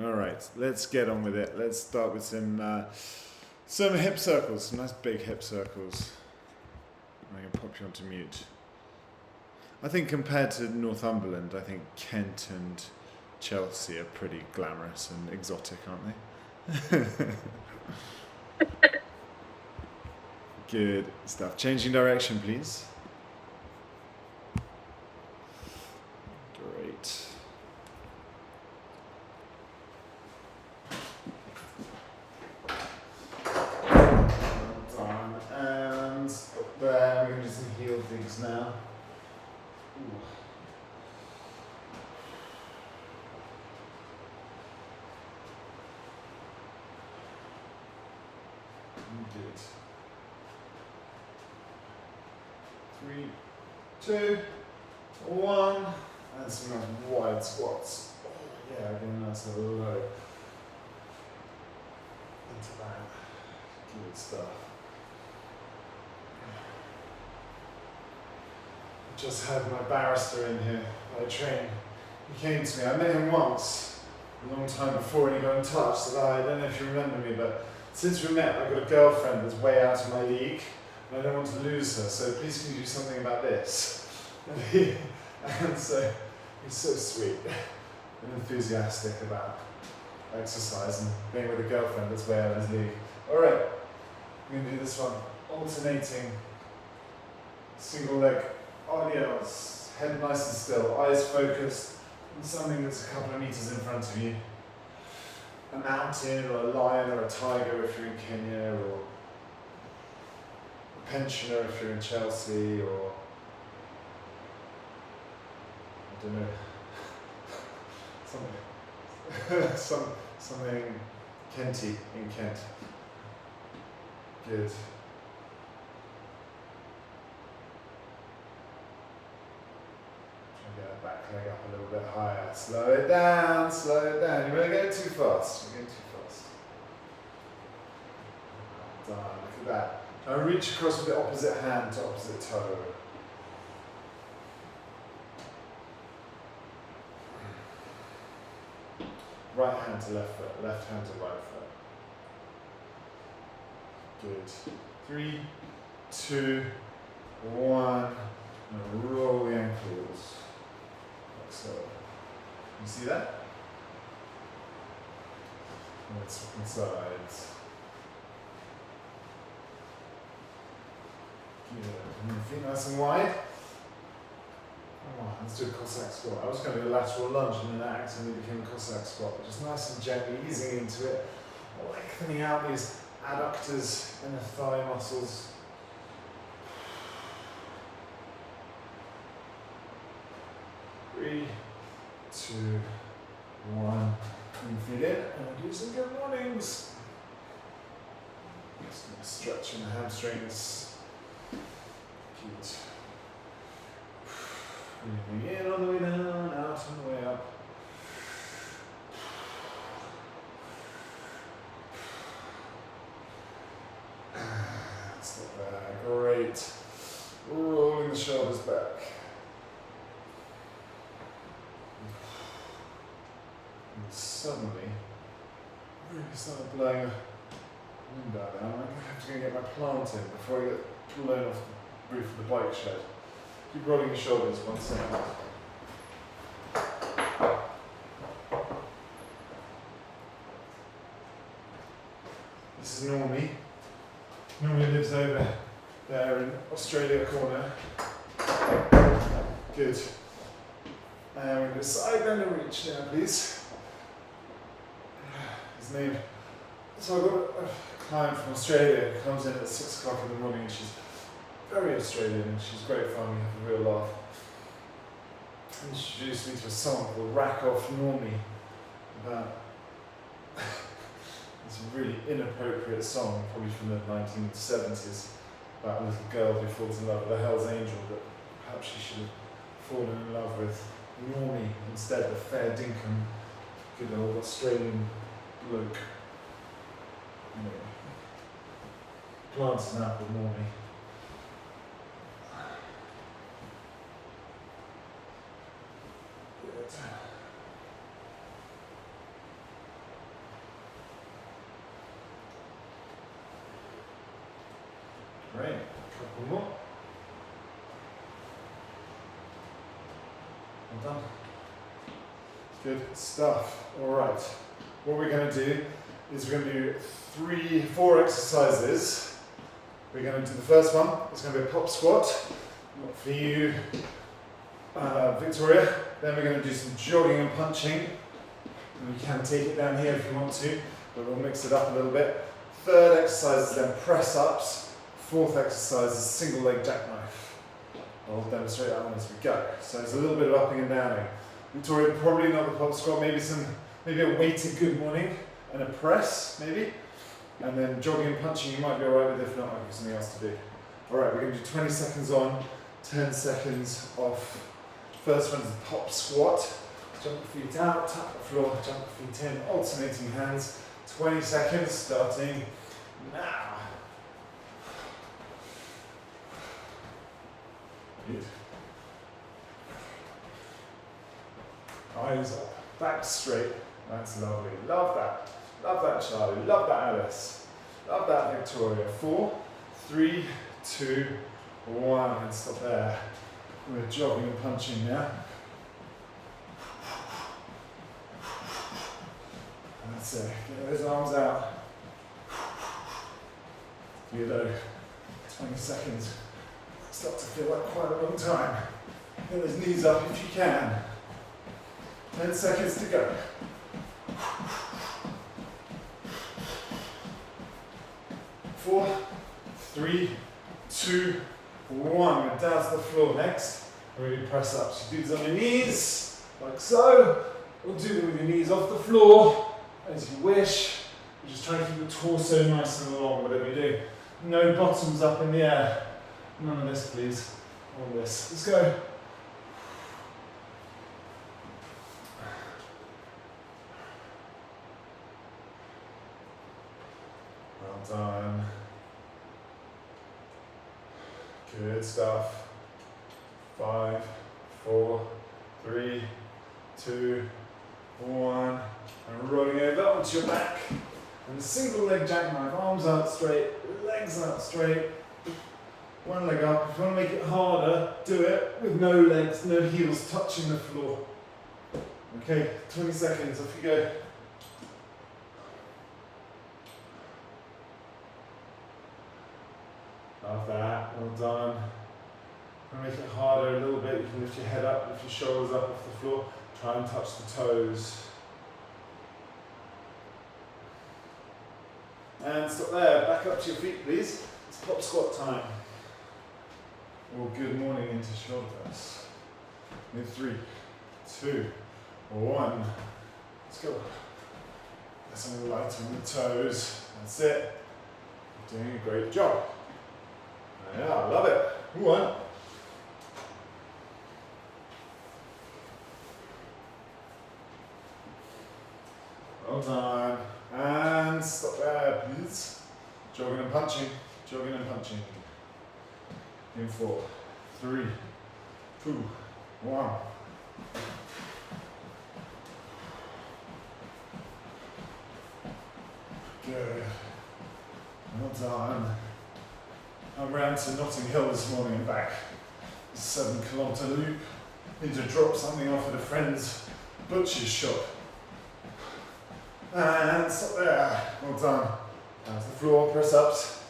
All right, let's get on with it. Let's start with some hip circles, some nice big hip circles. I'm going to pop you onto mute. I think compared to Northumberland, I think Kent and Chelsea are pretty glamorous and exotic, aren't they? Good stuff. Changing direction, please. Great. And up there, we're going to do some heel digs now. Ooh. Good. 3, 2, 1, and some nice wide squats. Yeah, again, nice and low into that. Good stuff. Just had my barrister in here I train. He came to me. I met him once, a long time before, and he got in touch. Said, I don't know if you remember me, but since we met, I've got a girlfriend that's way out of my league, and I don't want to lose her, so please can you do something about this? And so he's so sweet and enthusiastic about exercise and being with a girlfriend that's way out of his league. Alright, I'm going to do this one. Alternating single leg RDLs, head nice and still, eyes focused on something that's a couple of meters in front of you. A mountain or a lion or a tiger if you're in Kenya, or a pensioner if you're in Chelsea, or I don't know, something Kenty in Kent. Good. Get that back leg up a little bit higher. Slow it down, slow it down. You're going to go too fast. You're going too fast. Done. Look at that. Now reach across with the opposite hand to opposite toe. Right hand to left foot, left hand to right foot. Good. 3, 2, 1. And roll the ankles. So, you see that? And let's swap sides. Good. And your feet nice and wide. Oh, let's do a Cossack squat. I was going to do a lateral lunge and then that accidentally became a Cossack squat, but just nice and gently easing into it, lengthening out these adductors and the thigh muscles. 3, 2, 1. Bring feet in and we'll do some good mornings. Just going to stretch in the hamstrings. Good. Breathing in on the way down, out on the way up. Stop there. Great. Rolling the shoulders back. Suddenly, really started blowing a wind out there. I'm going to have to go get my plant in before I get blown off the roof of the bike shed. Keep rolling your shoulders 1 second. This is Normie. Normie lives over there in Australia corner. Good. And we're going to side bend and reach now, please. His name. So I've got a client from Australia who comes in at 6 o'clock in the morning and she's very Australian and she's great fun, we have a real laugh. Introduced me to a song called Rack Off Normie about it's a really inappropriate song, probably from the 1970s, about a little girl who falls in love with a Hell's Angel, but perhaps she should have fallen in love with Normie instead, a fair dinkum, good old Australian bloke. Anyway, plants an apple Normie. Good. One more. Well done. Good stuff. All right. What we're going to do is we're going to do 4 exercises. We're going to do the first one. It's going to be a pop squat. Not for you, Victoria. Then we're going to do some jogging and punching. And you can take it down here if you want to, but we'll mix it up a little bit. Third exercise is then press ups. Fourth exercise is single leg jackknife. I'll demonstrate that one as we go. So it's a little bit of upping and downing. Victoria, probably not the pop squat, maybe a weighted good morning and a press, maybe. And then jogging and punching you might be alright with, if not, I'll give something else to do. Alright, we're going to do 20 seconds on, 10 seconds off. First one is the pop squat. Jump the feet out, tap the floor, jump the feet in, alternating hands. 20 seconds starting now. Good. Eyes up, back straight. That's lovely. Love that. Love that, Charlie. Love that, Alice. Love that, Victoria. 4, 3, 2, 1. And stop there. We're jogging and punching now. That's it. Get those arms out. You know, 20 seconds. Start to feel like quite a long time. Get those knees up if you can. 10 seconds to go. 4, 3, 2, 1. We're down to the floor next. We're going to press ups. You do this on your knees, like so. Or do them with your knees off the floor, as you wish. You're just trying to keep the torso nice and long, whatever you do. No bottoms up in the air. None of this, please. All this. Let's go. Well done. Good stuff. 5, 4, 3, 2, 1. And rolling over onto your back. And a single leg jackknife. Arms out straight, legs out straight. One leg up. If you want to make it harder, do it with no legs, no heels touching the floor. Okay, 20 seconds, off you go. Love that, well done. And make it harder a little bit. You can lift your head up, lift your shoulders up off the floor. Try and touch the toes. And stop there, back up to your feet please. It's pop squat time. Or good morning into shoulder press. In 3, 2, 1. Let's go. Get some light on the toes. That's it. You're doing a great job. Yeah, I love it. 1. Well done. And stop there, please. Jogging and punching. Jogging and punching. In 4, 3, 2, 1. Good. Well done. I ran to Notting Hill this morning and back. 7-kilometre loop. Need to drop something off at a friend's butcher's shop. And stop there. Well done. Down to the floor, press ups.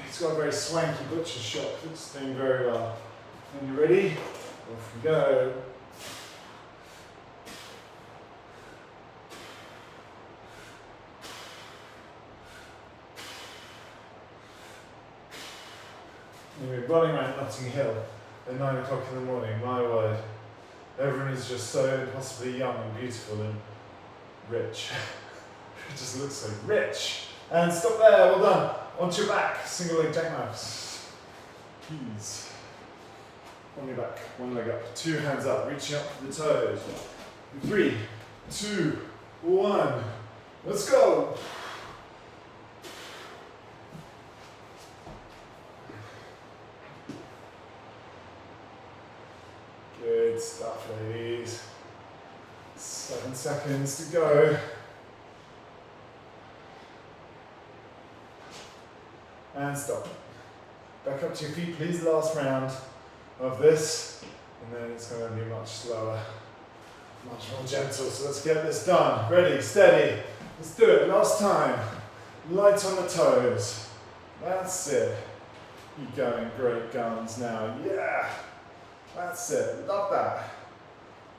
He's got a very swanky butcher's shop. It's doing very well. And you ready? Off we go. We're running around Notting Hill at 9 o'clock in the morning, my word. Everyone is just so impossibly young and beautiful and rich. It just looks so rich. And stop there, well done. Onto your back, single leg jackknives. Please. On your back, one leg up, 2 hands up, reaching up for the toes. 3, 2, 1. Let's go. Good stuff, ladies. 7 seconds to go. and stop. Back up to your feet, please. Last round of this, and then it's going to be much slower, much more gentle. So let's get this done. Ready, steady. Let's do it. Last time. Light on the toes. That's it. You're going great guns now. Yeah. That's it. Love that.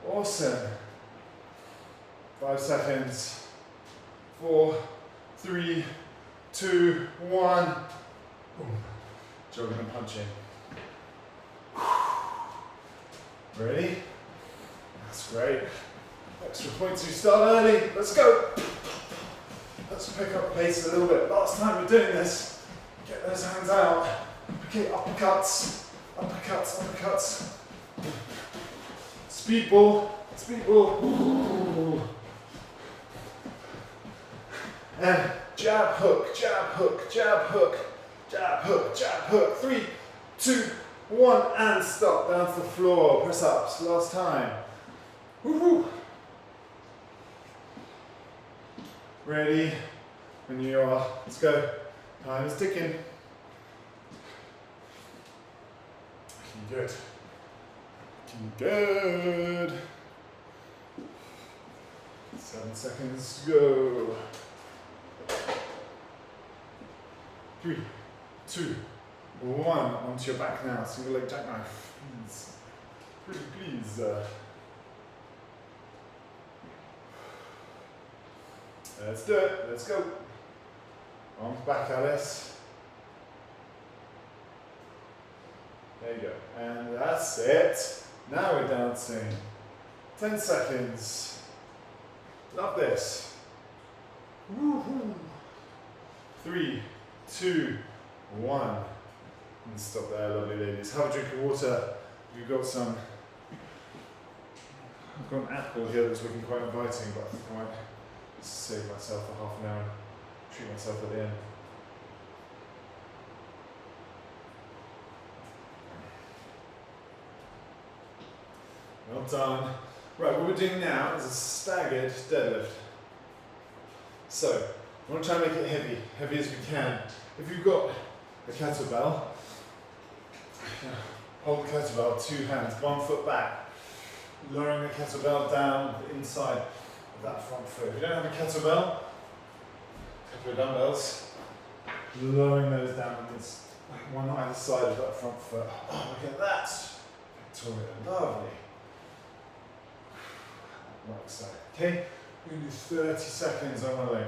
Awesome. 5 seconds. 4, 3, 2, 1. Boom. Jogging and punching. Ready? That's great. Extra points, you start early. Let's go. Let's pick up the pace a little bit. Last time we're doing this, get those hands out. Okay, uppercuts, uppercuts, uppercuts. Speed ball, speed ball. Ooh. And jab, hook, jab, hook, jab, hook, jab, hook, jab, hook. 3, 2, 1, and stop. Down to the floor. Press ups. Last time. Woohoo! Ready? When you are. Let's go. Time is ticking. Good. Good. 7 seconds to go. 3, 2, 1. Onto your back now. Single leg jackknife. Please. Pretty please. Let's do it. Let's go. Arms back, Alice. There you go. And that's it. Now we're dancing. 10 seconds. Love this. Woohoo. 3, 2, 1. And stop there, lovely ladies. Have a drink of water. You've got some. I've got an apple here that's looking quite inviting, but I think I might save myself for half an hour and treat myself at the end. Well done. Right, what we're doing now is a staggered deadlift. So, we want to try and make it heavy, heavy as we can. If you've got a kettlebell, hold the kettlebell, 2 hands, 1 foot back, lowering the kettlebell down inside of that front foot. If you don't have a kettlebell, a couple of dumbbells, lowering those down, and it's one either side of that front foot. Oh, look at that. Victoria, lovely. Right side. Okay, we're going to do 30 seconds on one leg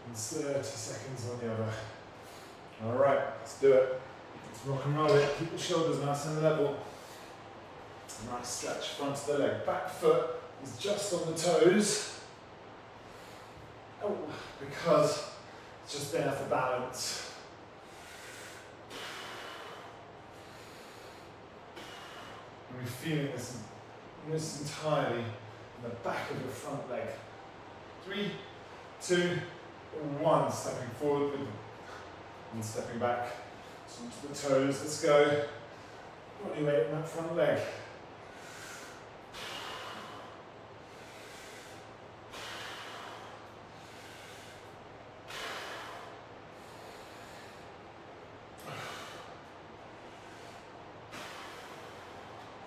and 30 seconds on the other. Alright, let's do it. Let's rock and roll it. Keep the shoulders nice and level. Nice stretch front of the leg. Back foot is just on the toes. Oh, because it's just there for balance. And we're feeling this almost entirely in the back of your front leg. 3, 2, 1. Stepping forward with and stepping back. So onto the toes. Let's go. Body weight in that front leg.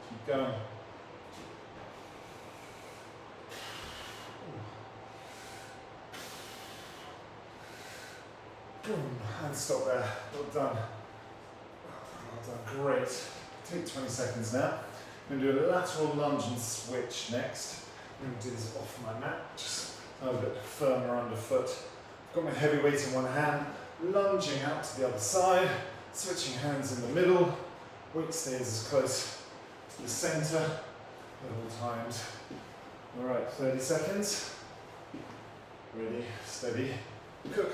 Keep going. Boom, and stop there. Well done. Well done, great. Take 20 seconds now. I'm going to do a lateral lunge and switch next. I'm going to do this off my mat, just a little bit firmer underfoot. I've got my heavy weight in one hand, lunging out to the other side, switching hands in the middle. Weight stays as close to the center at all times. Alright, 30 seconds. Ready, steady, cook.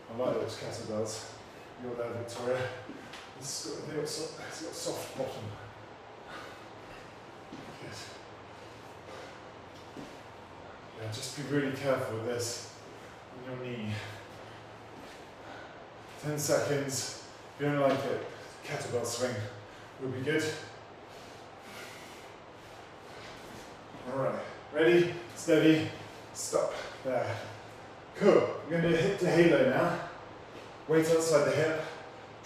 I like those kettlebells. You're there, Victoria. It's got a soft bottom. Good. Yeah, just be really careful with this on your knee. 10 seconds. If you don't like it, kettlebell swing will be good. Alright, ready, steady, stop, there. Cool. We're going to do a hip to halo now. Weight outside the hip.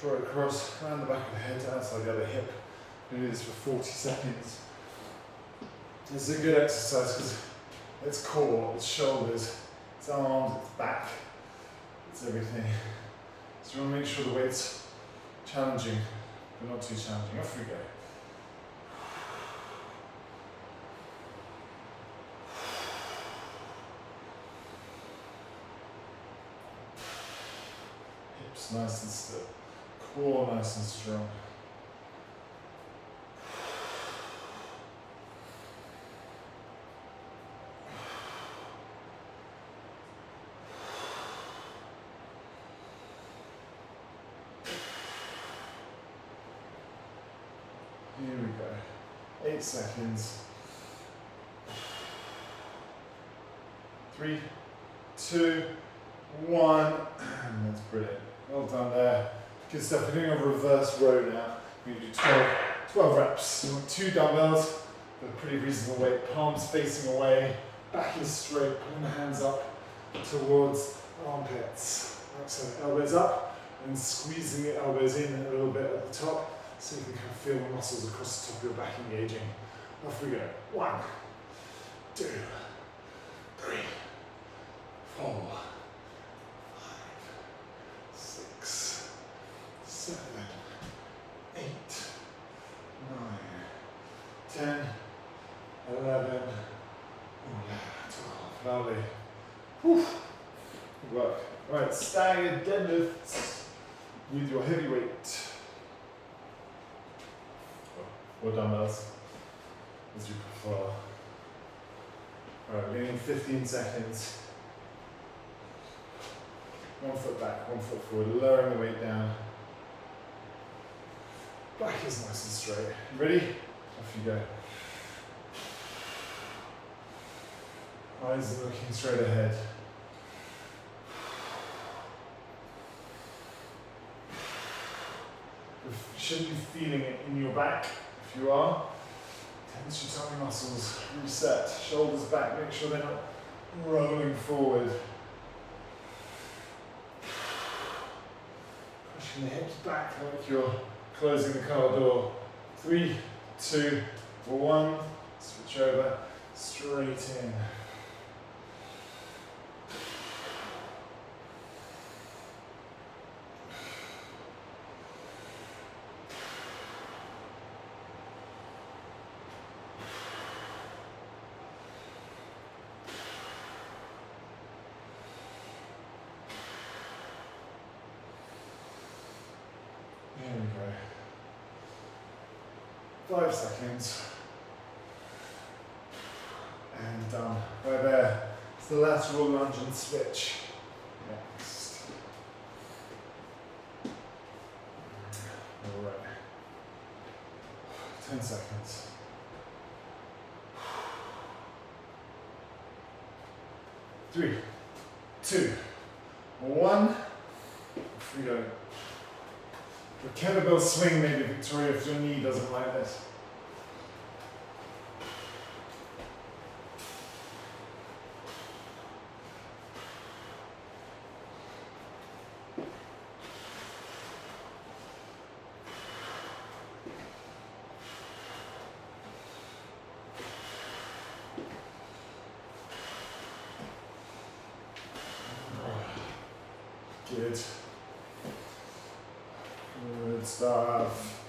Draw it across, around the back of the head, outside the other hip. We're going to do this for 40 seconds. This is a good exercise because it's core, it's shoulders, it's arms, it's back, it's everything. So we want to make sure the weight's challenging, but not too challenging. Off we go. Hips nice and still. Core nice and strong. Here we go. 8 seconds. 3, 2, 1. And that's brilliant. Well done there. Good stuff. We're doing a reverse row now. We do 12 reps. So we want 2 dumbbells with a pretty reasonable weight. Palms facing away. Back is straight. Pulling the hands up towards armpits. Excellent. Elbows up and squeezing the elbows in a little bit at the top so you can kind of feel the muscles across the top of your back engaging. Off we go. 1, 2, 3, 4, 6, 7, 8, 9, 10, 11, 12. Lovely. Whew. Good work. Right, staggered deadlifts with your heavy weight. Or dumbbells, as you prefer. Alright, we're getting 15 seconds. 1 foot back, 1 foot forward, lowering the weight down. Back is nice and straight. Ready? Off you go. Eyes are looking straight ahead. You shouldn't be feeling it in your back. If you are, tense your tummy muscles, reset, shoulders back, make sure they're not rolling forward. Pushing the hips back like you're closing the car door. 3, 2, 1, switch over, straight in. There we go. 5 seconds. And done. Right there. It's the lateral lunge and switch. Next. Alright. 10 seconds. 3, 2, 1. Off we go. The kettlebell swing maybe, Victoria, if your knee doesn't like this. Good. Good stuff.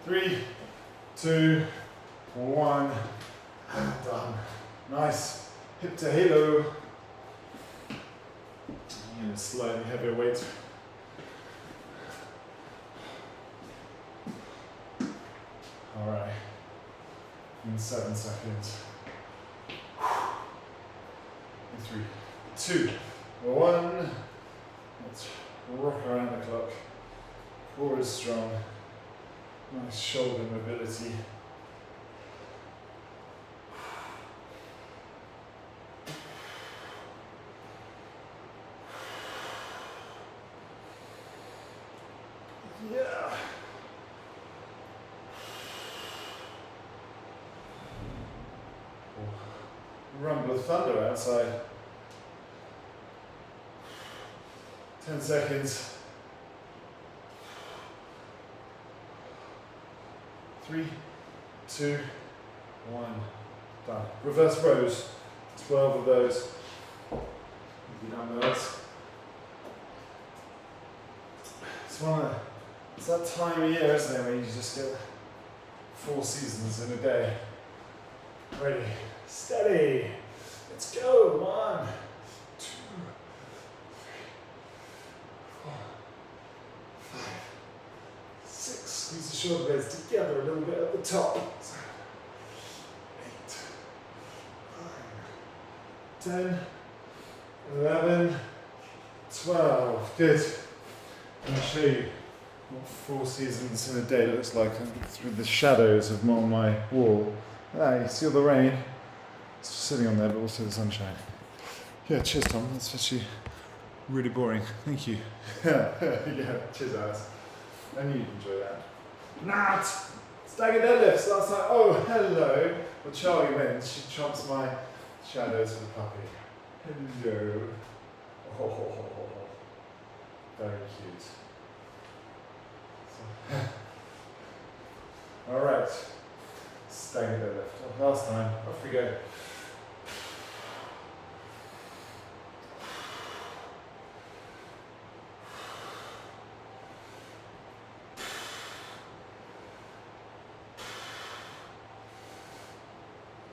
3, 2, 1, and done. Nice. Hip to halo. And slightly heavier weight. Alright. In 7 seconds. 3, 2, 1. Let's rock around the clock. Core is strong. Nice shoulder mobility. Yeah. Rumble of thunder outside. 10 seconds. 3, 2, 1, done. Reverse rows, 12 of those. You've done those. It's that time of year, isn't it, where you just get 4 seasons in a day. Ready, steady, let's go. 1, 2, 3, 4, 5, 6. Squeeze the shoulder blades together a little bit at the top. 8, 9, 10, 11, 12. Good. I'm going to show you what 4 seasons in a day looks like through the shadows of on my wall. You see all the rain? It's just sitting on there, but also the sunshine. Yeah, cheers, Tom. That's actually really boring. Thank you. Yeah, cheers, Alice. I knew you'd enjoy that. Nat! Stagger deadlifts last night. Oh, hello. Well, Charlie wins. She trumps my shadows for the puppy. Hello. Oh. Very cute. Alright. Stagger deadlift. Last time. Off we go.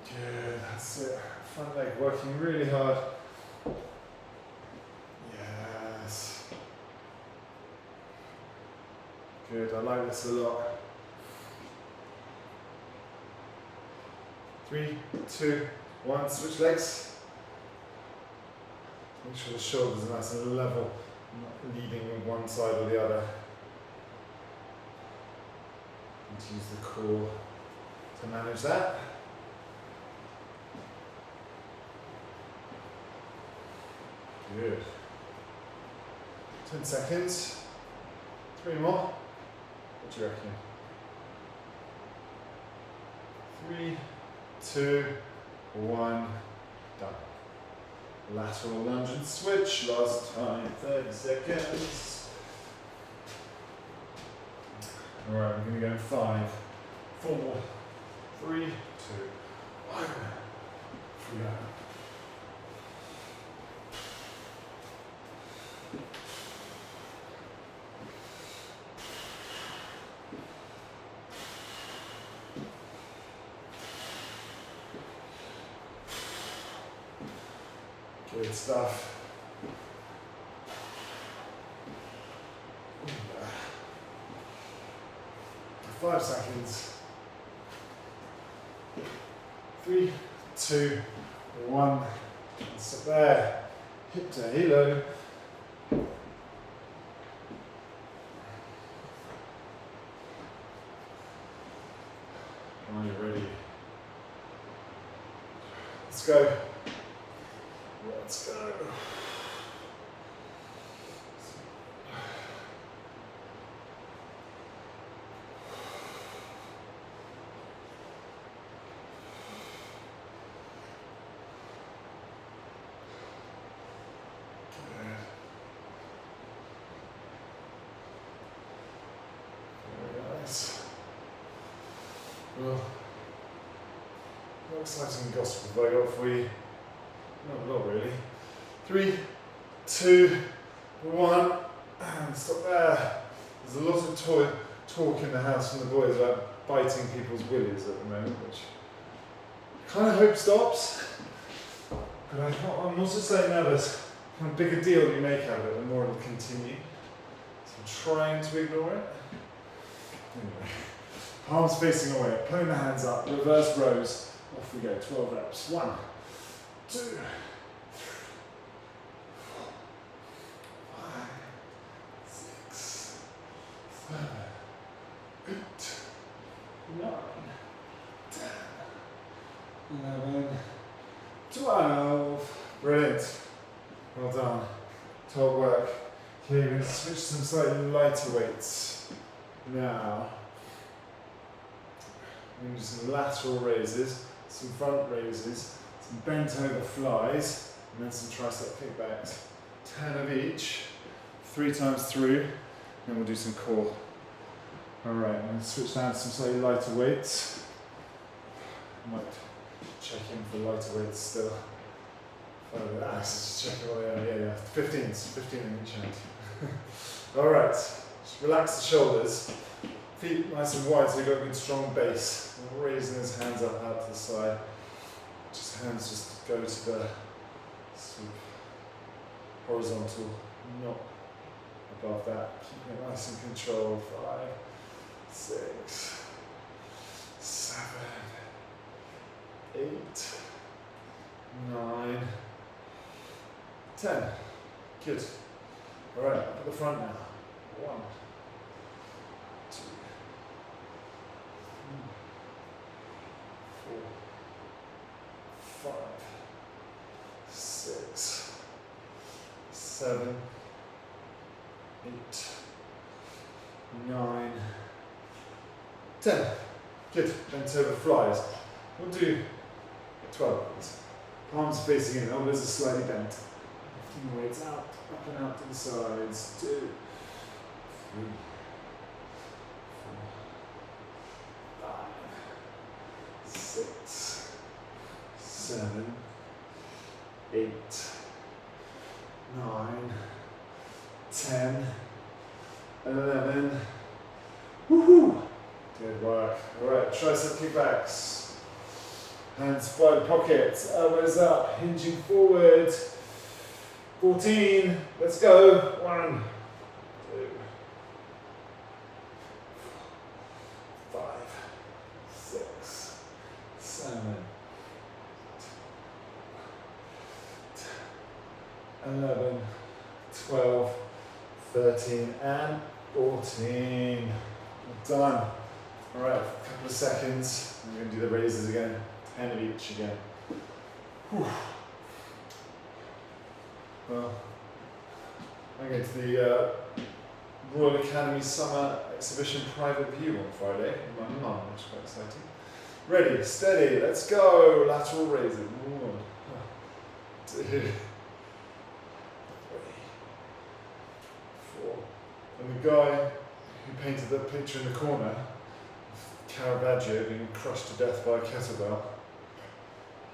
Good, that's it. Front leg working really hard. Yes. Good, I like this a lot. 3, 2, 1, switch legs. Make sure the shoulders are nice and level, not leading with one side or the other. And use the core to manage that. Good. 10 seconds. 3 more. What do you reckon? 3, 2, 1, done. Lateral lunge and switch, last time, 30 seconds. Alright, we're going to go in 5, 4, 3, 2, 1. Free out. Good stuff. 5 seconds. 3, 2, 1. Stop there. Hip to halo. Are you ready? Let's go. Let's go. Very nice. Well, what exciting gospel have I got for you? No, not really. 3, 2, 1, and stop there. There's a lot of talk in the house from the boys about biting people's willies at the moment, which I kind of hope stops. But I'm also saying now there's the bigger deal you make out of it, the more it'll continue. So I'm trying to ignore it. Anyway, palms facing away, pulling the hands up, reverse rows. Off we go, 12 reps. 1, 2, 3, 7, 8, 9, 10, 11, 12. Brilliant. Well done. Top work. Okay, we're going to switch to some slightly lighter weights. Now, we're going to do some lateral raises, some front raises, some bent over flies, and then some tricep kickbacks. 10 of each. 3 times through, then we'll do some core. Alright, I'm going to switch down to some slightly lighter weights. Might check in for lighter weights still. Just checking what they are. Yeah. 15 in each hand. Alright, just relax the shoulders. Feet nice and wide so you've got a good strong base. And raising his hands up out to the side. Just hands just go to the sort of horizontal, not above that. Keeping it nice and controlled. 5, 6, 7, 8, 9, 10. Good. Alright, up at the front now. 1, 2, 3, 4, 5, 6, 7, 8, 9, 10. Good. Bent over flies. We'll do 12 of these. Palms facing in, elbows are slightly bent. Lifting the weights out, up and out to the sides. 2, 3, 4, 5, 6, 7, 8, 9, 10, 11. Woohoo! Good work. Alright, tricep kickbacks. Hands by the pockets, elbows up, hinging forward. 14, let's go. 1, 2, 5, 6, 7, 11, 12, 13, and 14. Done. Alright, a couple of seconds. We're going to do the raises again. 10 of each again. Whew. Well, I'm going to the Royal Academy Summer Exhibition private view on Friday with my mum, which is quite exciting. Ready, steady, let's go. Lateral raises. 1, 2, 3, 4. And the guy who painted that picture in the corner, Caravaggio being crushed to death by a kettlebell,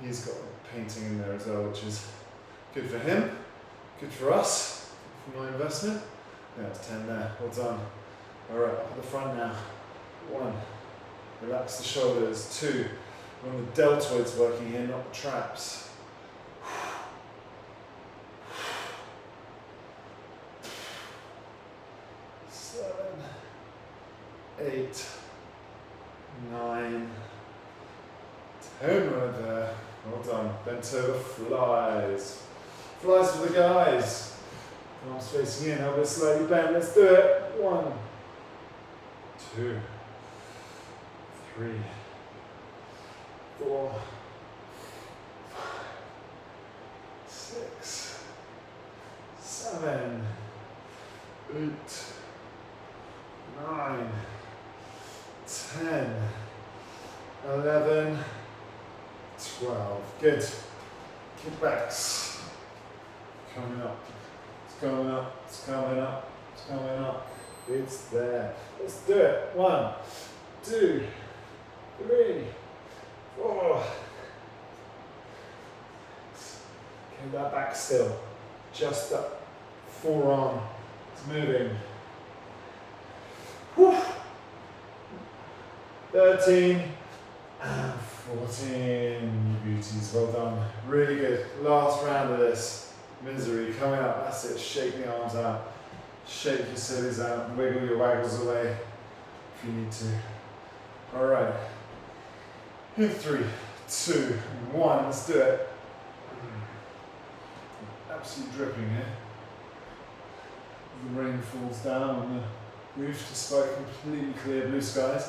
he's got a painting in there as well, which is good for him, good for us, good for my investment. Yeah, it's 10 there, well done. Alright, up at the front now. 1, relax the shoulders. 2, we're on the deltoids working here, not the traps. 7, 8, 9, 10 right there. Well done. Bent over flies. Flies for the guys. Arms facing in, elbows slightly bent. Let's do it. 1, 2, 3, 4, 5, 6, 7, 8, 9, 10, 11, 12. Good. Kickbacks. Coming up. It's coming up. It's coming up. It's coming up. It's there. Let's do it. 1, 2, 3, 4. Keep that back still. Just up. Forearm. It's moving. Whew. 13 and 14. You beauties. Well done. Really good. Last round of this. Misery coming up. That's it. Shake the arms out. Shake your sillies out. Wiggle your waggles away if you need to. Alright. In 3, 2, 1. Let's do it. Absolutely dripping here. The rain falls down on the roof despite completely clear blue skies.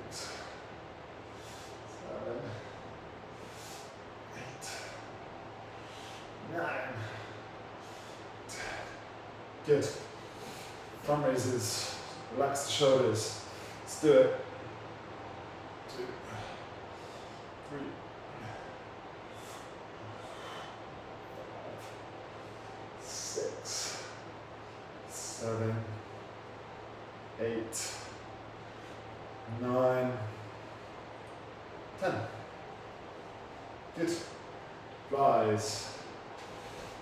6, 7, 8, 9, 10. Good. Front raises. Relax the shoulders. Let's do it. 2, 3, 5, 6, 9, 10. Good. Rise.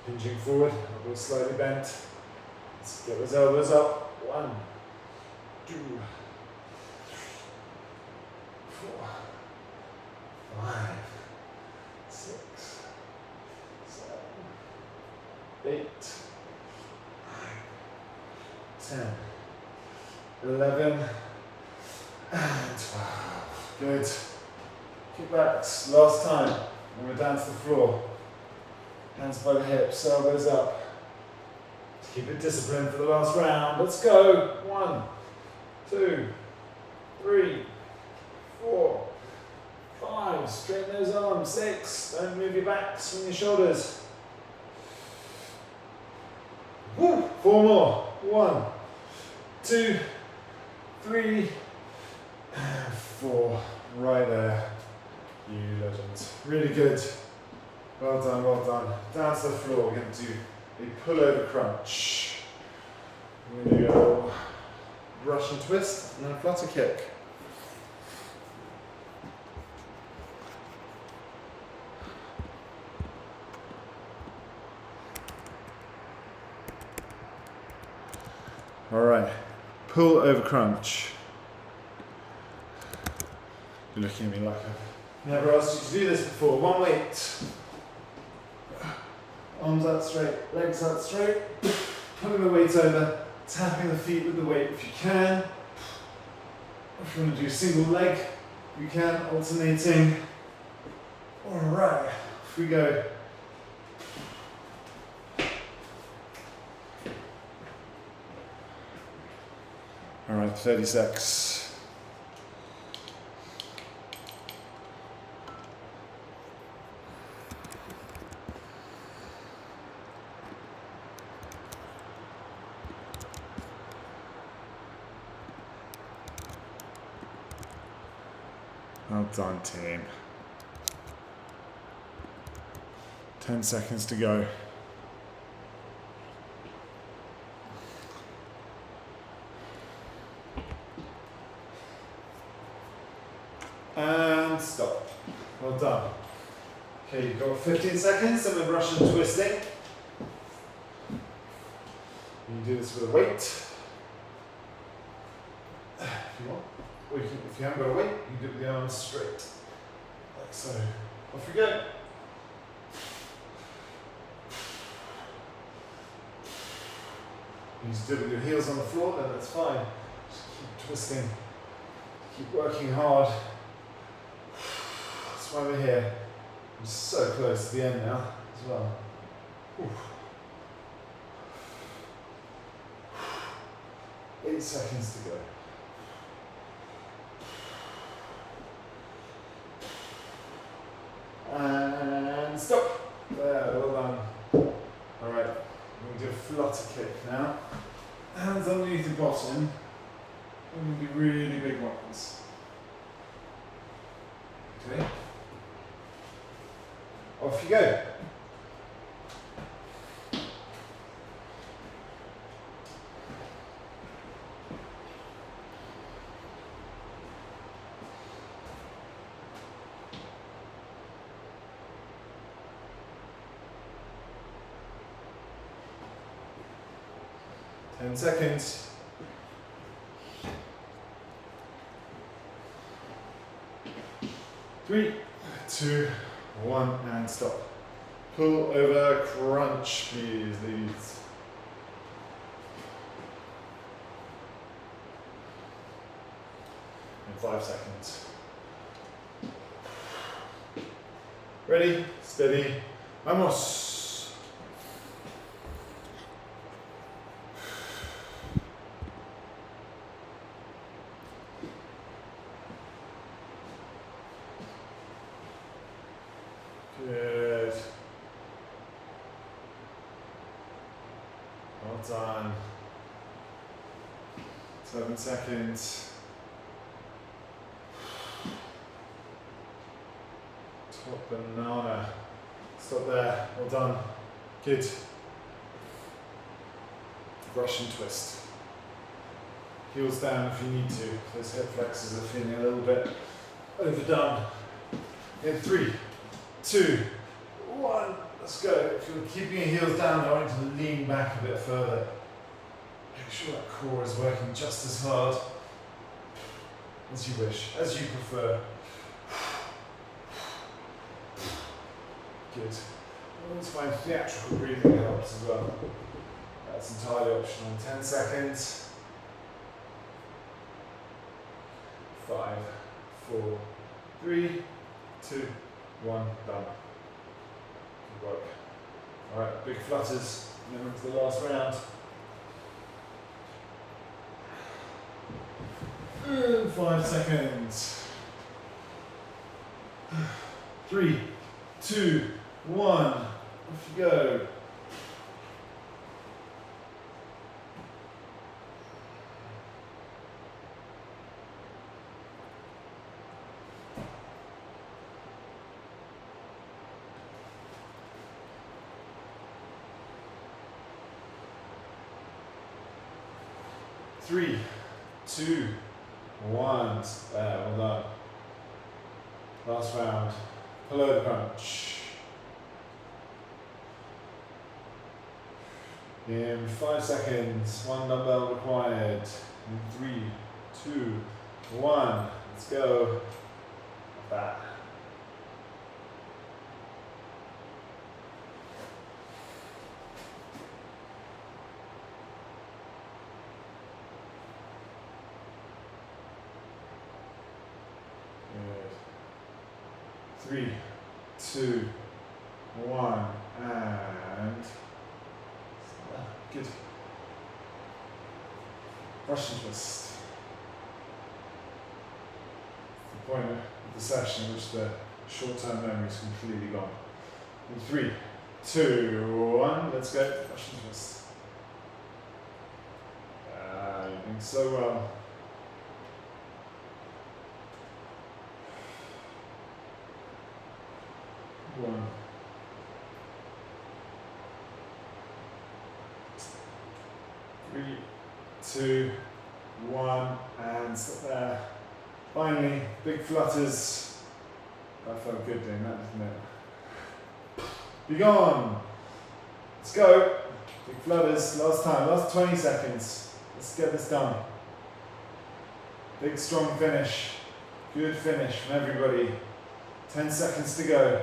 Hinging forward, elbows slightly bent. Let's get those elbows up. 1, 2, 3, 4, 5, 6, 7, 8, 9, 10, 11, and 12. Good. Kickbacks. Last time. And we're down to the floor. Hands by the hips, elbows up. Let's keep it disciplined for the last round. Let's go. 1, 2, 3, 4, 5. Straighten those arms. 6. Don't move your back. Swing your shoulders. Woo. 4 more. 1, 2, 3, and 4. Right there. You legends. Really good. Well done, well done. Down to the floor. We're going to do a pull-over crunch. We're going to go Russian twist and then flutter kick. Alright, pull over crunch. You're looking at me like I've never asked you to do this before. One weight. Arms out straight, legs out straight. Pulling the weight over, tapping the feet with the weight if you can. If you want to do single leg, you can, alternating. Alright, off we go. Alright, 30 seconds. Well done, team. 10 seconds to go. And stop. Well done. Okay, you've got 15 seconds, then we're Russian twisting. You do this with a weight. If you want. Or you can, if you haven't got a weight, you can do it with the arms straight. Like so. Off we go. You just do it with your heels on the floor, then that's fine. Just keep twisting. Keep working hard. That's why we're here. I'm so close to the end now as well. Whew. 8 seconds to go. And stop. There, well done. Alright, we're going to do a flutter kick now. Hands underneath the bottom. We're going to do really big ones. Okay. Off you go. Ten seconds. 3, 2, 1, and stop. Pull over crunch, please, ladies. In 5 seconds. Ready, steady, vamos. Good. Well done. 7 seconds. Top banana. Stop there. Well done. Good. Russian twist. Heels down if you need to. Those hip flexors are feeling a little bit overdone. In 3, 2, 1. Let's go. If you're keeping your heels down, I want you to lean back a bit further. Make sure that core is working just as hard as you wish, as you prefer. Good. Always find theatrical breathing helps as well. That's entirely optional. 10 seconds. 5, 4, 3, 2, 1, done. Good work. Alright, big flutters, and then into the last round. And 5 seconds. 3, 2, 1. Off you go. Three, 2, 1. Well done. Last round. Below the punch. In 5 seconds. 1 dumbbell required. In 3, 2, 1. Let's go. Like that. Good. 3, 2, 1, and good. Russian twist. The point of the session in which the short-term memory is completely gone. In 3, 2, 1, let's go. Russian twist. You're doing so well. 1. 3, 2, 1, and stop there. Finally, big flutters. That felt good doing that, didn't it? Be gone. Let's go. Big flutters, last time, last 20 seconds. Let's get this done. Big strong finish. Good finish from everybody. 10 seconds to go.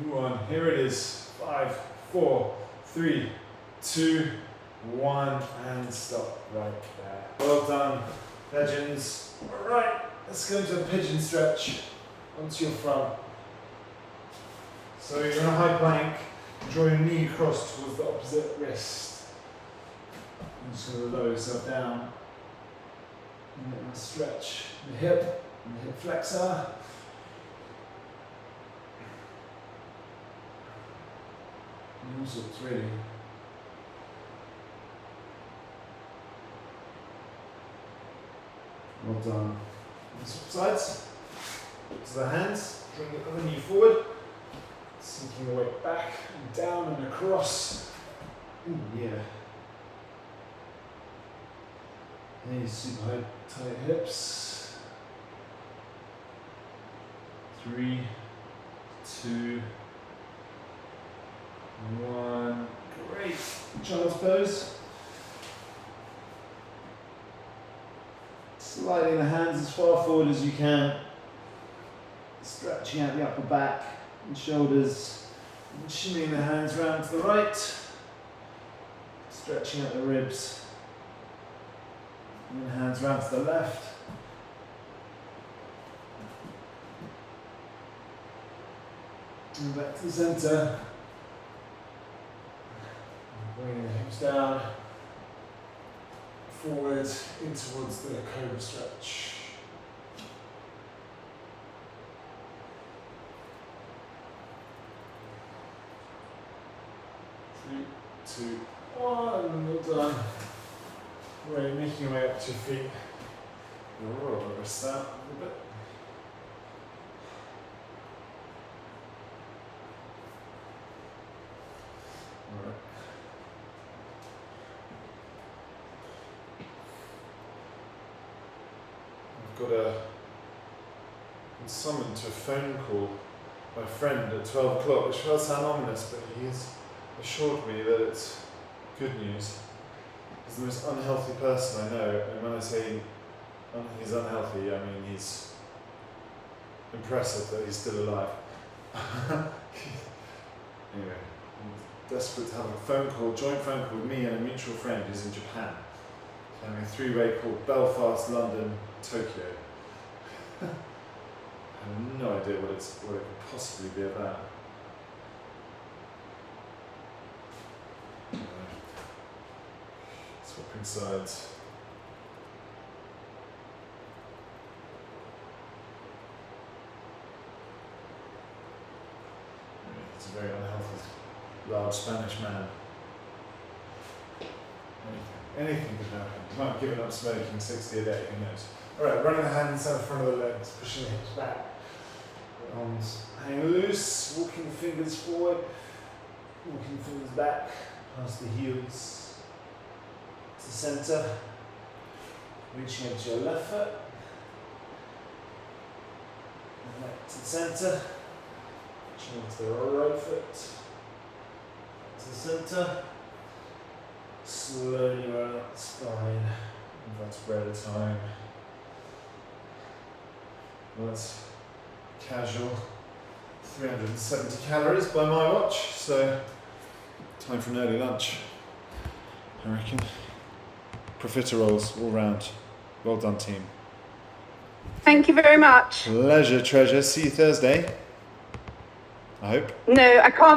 One. Here it is. 5, 4, 3, 2, 1, and stop right there. Well done, legends. All right, let's go into a pigeon stretch onto your front. So you're in a high plank. Draw your knee across towards the opposite wrist. I'm just going to lower yourself down. And then stretch the hip and the hip flexor. And all sorts, really. Well done. And swap sides. To the hands. Bring the other knee forward. Sinking the weight back and down and across. Ooh, yeah. These super high, tight hips. 3, 2, 1. Great. Child's pose. Sliding the hands as far forward as you can. Stretching out the upper back and shoulders. And shimmying the hands round to the right. Stretching out the ribs. And then hands round to the left. And back to the centre. Bringing the hips down, forward in towards the cobra stretch. 3, 2, 1, well done. Right, making your way up to your feet. Roll the wrists out a little bit. Alright. been summoned to a phone call by a friend at 12 o'clock, which does sound ominous, but he's assured me that it's good news. He's the most unhealthy person I know, and when I say he's unhealthy, I mean he's impressive that he's still alive. Anyway, I'm desperate to have a joint phone call with me and a mutual friend who's in Japan. Having a three-way call, Belfast, London, Tokyo. I have no idea what it could possibly be about. Anyway, swapping sides. He's a very unhealthy, large Spanish man. Anything could happen. He might have given up smoking 60 a day, who knows. Alright, running the hands out front of the legs, pushing the hips back. Arms hang loose, walking the fingers forward, walking the fingers back, past the heels to the centre, reaching into your left foot, and back to the centre, reaching into the right foot, to the centre, slowly roll up the spine, one vertebra at a time. Well, that's casual, 370 calories by my watch, so time for an early lunch, I reckon. Profiteroles all round. Well done, team. Thank you very much. Pleasure, treasure. See you Thursday, I hope. No, I can't.